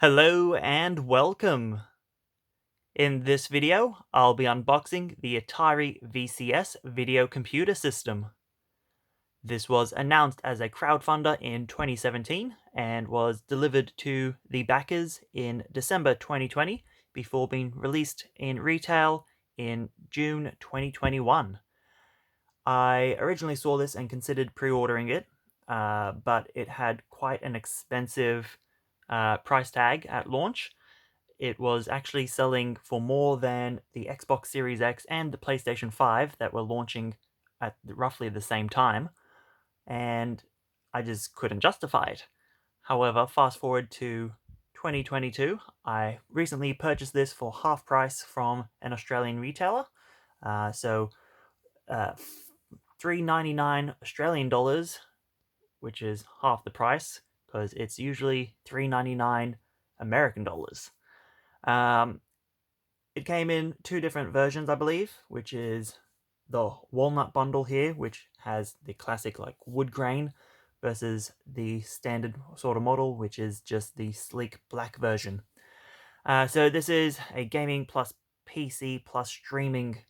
Hello and welcome! In this video, I'll be unboxing the Atari VCS video computer system. This was announced as a crowdfunder in 2017 and was delivered to the backers in December 2020 before being released in retail in June 2021. I originally saw this and considered pre-ordering it, but it had quite an expensive price tag at launch. It was actually selling for more than the Xbox Series X and the PlayStation 5 that were launching at roughly the same time, and I just couldn't justify it. However, fast forward to 2022, I recently purchased this for half price from an Australian retailer. So $3.99 Australian dollars, which is half the price, because it's usually $3.99 American dollars. It came in two different versions, I believe, which is the Walnut bundle here, which has the classic like wood grain, versus the standard sort of model, which is just the sleek black version. So this is a gaming plus PC plus streaming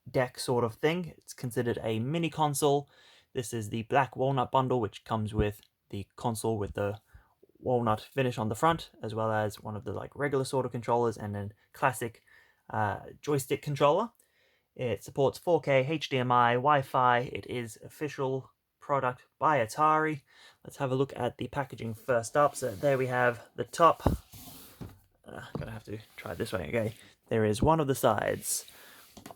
deck sort of thing. It's considered a mini console. This is the black walnut bundle, which comes with the console with the walnut finish on the front, as well as one of the like regular sort of controllers and then classic joystick controller. It supports 4K HDMI, Wi-Fi. It is official product by Atari. Let's have a look at the packaging first up. So there we have the top. Gonna have to try it this way. Okay, there is one of the sides.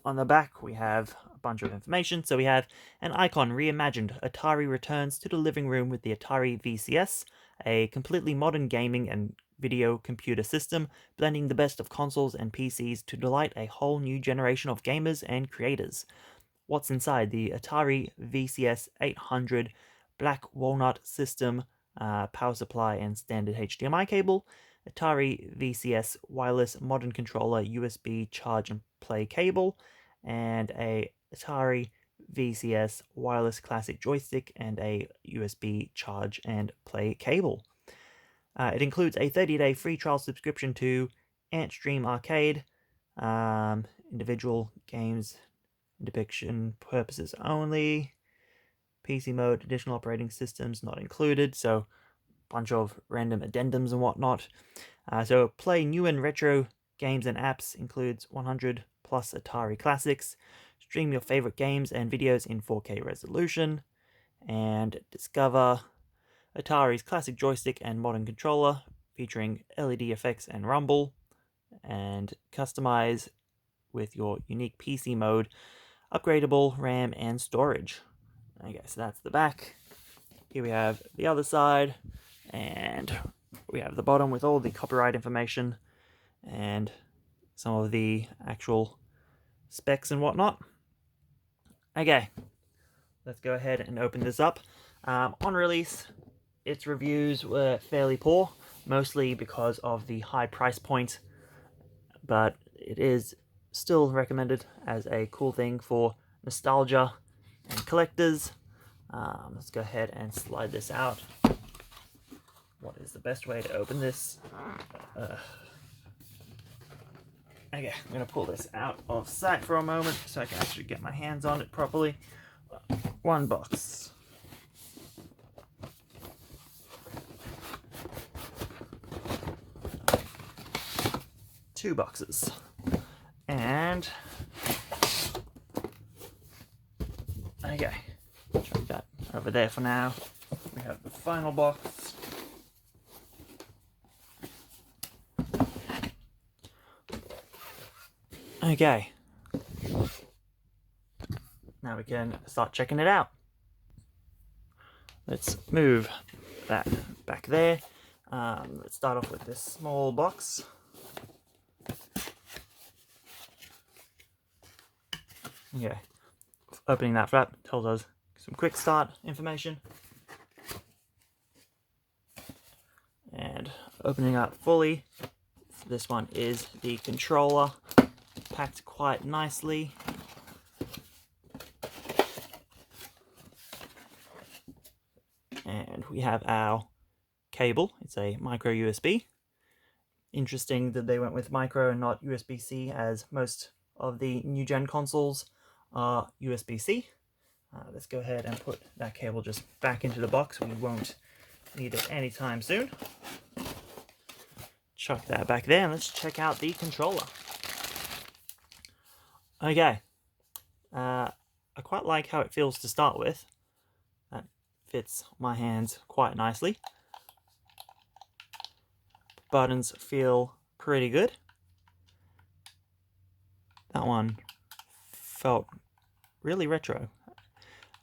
On the back, we have a bunch of information. So we have an icon reimagined. Atari returns to the living room with the Atari VCS, a completely modern gaming and video computer system, blending the best of consoles and PCs to delight a whole new generation of gamers and creators. What's inside the Atari VCS 800 black walnut system, power supply and standard HDMI cable, Atari VCS wireless modern controller USB charge and play cable, and a Atari VCS wireless classic joystick and a USB charge and play cable. It includes a 30-day free trial subscription to AntStream Arcade, individual games, depiction purposes only, PC mode, additional operating systems not included, so bunch of random addendums and whatnot. So play new and retro games and apps includes 100 plus Atari classics, stream your favorite games and videos in 4K resolution, and discover Atari's classic joystick and modern controller featuring LED effects and rumble, and customize with your unique PC mode, upgradable RAM and storage. Okay, so that's the back. Here we have the other side, and we have the bottom with all the copyright information and some of the actual specs and whatnot. Okay, let's go ahead and open this up. On release, its reviews were fairly poor, mostly because of the high price point, but it is still recommended as a cool thing for nostalgia and collectors. Let's go ahead and slide this out. What is the best way to open this? Okay, I'm going to pull this out of sight for a moment so I can actually get my hands on it properly. One box. Two boxes. And okay, chuck that over there for now. We have the final box. Okay, now we can start checking it out. Let's move that back there. Let's start off with this small box. Okay, opening that flap tells us some quick start information. And opening up fully, this one is the controller, packed quite nicely. And we have our cable. It's a micro USB. Interesting that they went with micro and not USB-C, as most of the new gen consoles are USB-C. Let's go ahead and put that cable just back into the box. We won't need it anytime soon. Chuck that back there, and let's check out the controller. Okay, I quite like how it feels to start with. That fits my hands quite nicely. Buttons feel pretty good. That one felt really retro.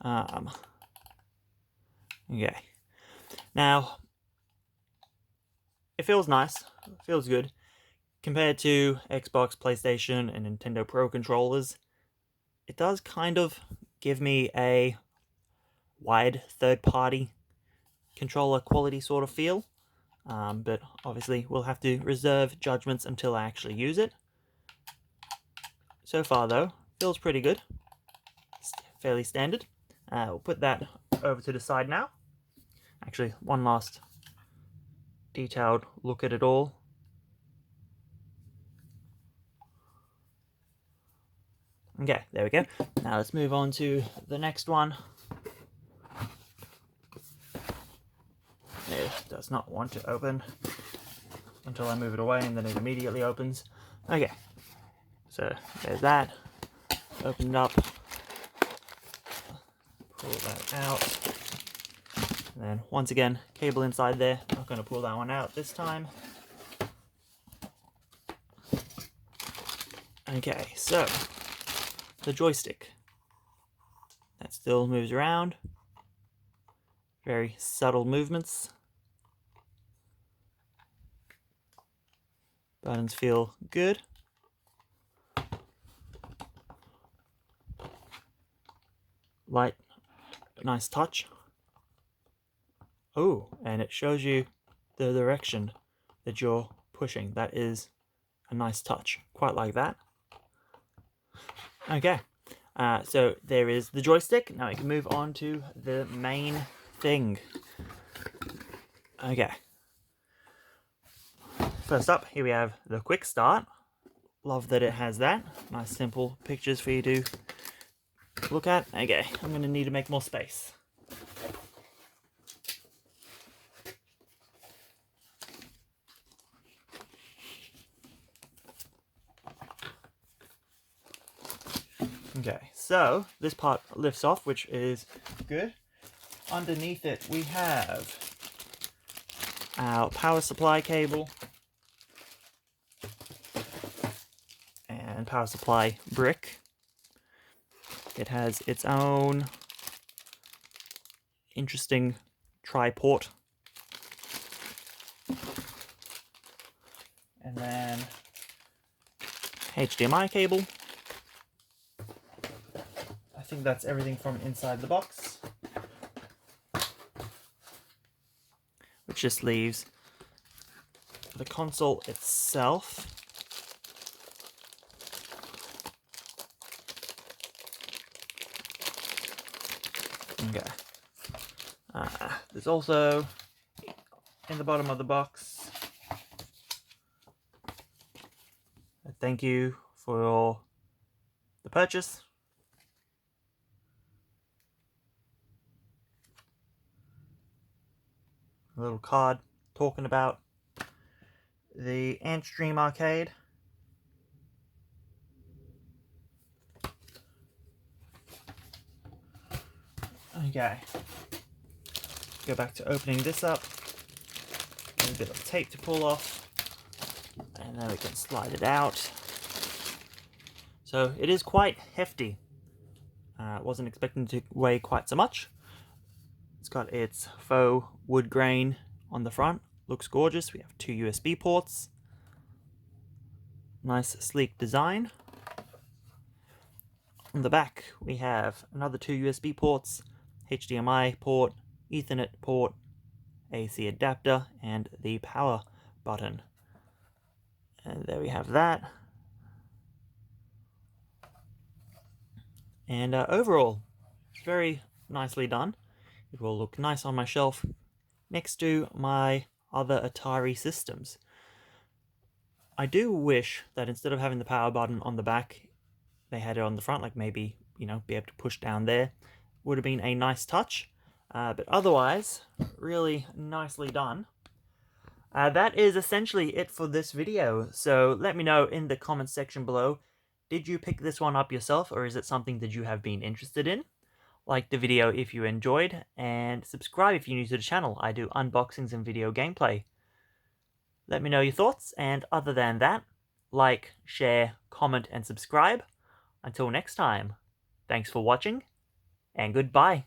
Okay. Now, it feels nice. It feels good. Compared to Xbox, PlayStation, and Nintendo Pro controllers, it does kind of give me a wide third-party controller quality sort of feel. But obviously we'll have to reserve judgments until I actually use it. So far though, feels pretty good. It's fairly standard. We'll put that over to the side now. Actually, one last detailed look at it all. Okay, there we go. Now let's move on to the next one. It does not want to open until I move it away, and then it immediately opens. Okay, so there's that. Open it up. Pull that out. And then once again, cable inside there. Not going to pull that one out this time. Okay, so the joystick. That still moves around. Very subtle movements. Buttons feel good. Light, nice touch. Oh, and it shows you the direction that you're pushing. That is a nice touch. Quite like that. Okay, so there is the joystick. Now we can move on to the main thing. Okay. First up, here we have the quick start. Love that it has that. Nice simple pictures for you to look at. Okay, I'm going to need to make more space. Okay, so this part lifts off, which is good. Underneath it, we have our power supply cable and power supply brick. It has its own interesting tri-port. And then HDMI cable. I think that's everything from inside the box. Which just leaves the console itself. Okay. There's also, in the bottom of the box, a thank you for the purchase. A little card talking about the Antstream arcade. Okay. Go back to opening this up. A bit of tape to pull off. And then we can slide it out. So it is quite hefty. Wasn't expecting to weigh quite so much. It's got its faux wood grain on the front. Looks gorgeous. We have 2 USB ports. Nice sleek design. On the back we have another 2 USB ports, HDMI port, Ethernet port, AC adapter, and the power button. And there we have that. And overall, very nicely done. It will look nice on my shelf next to my other Atari systems. I do wish that instead of having the power button on the back, they had it on the front, like maybe, be able to push down there. Would have been a nice touch. But otherwise, really nicely done. That is essentially it for this video. So let me know in the comments section below, did you pick this one up yourself, or is it something that you have been interested in? Like the video if you enjoyed, and subscribe if you're new to the channel. I do unboxings and video gameplay. Let me know your thoughts, and other than that, like, share, comment, and subscribe. Until next time, thanks for watching, and goodbye.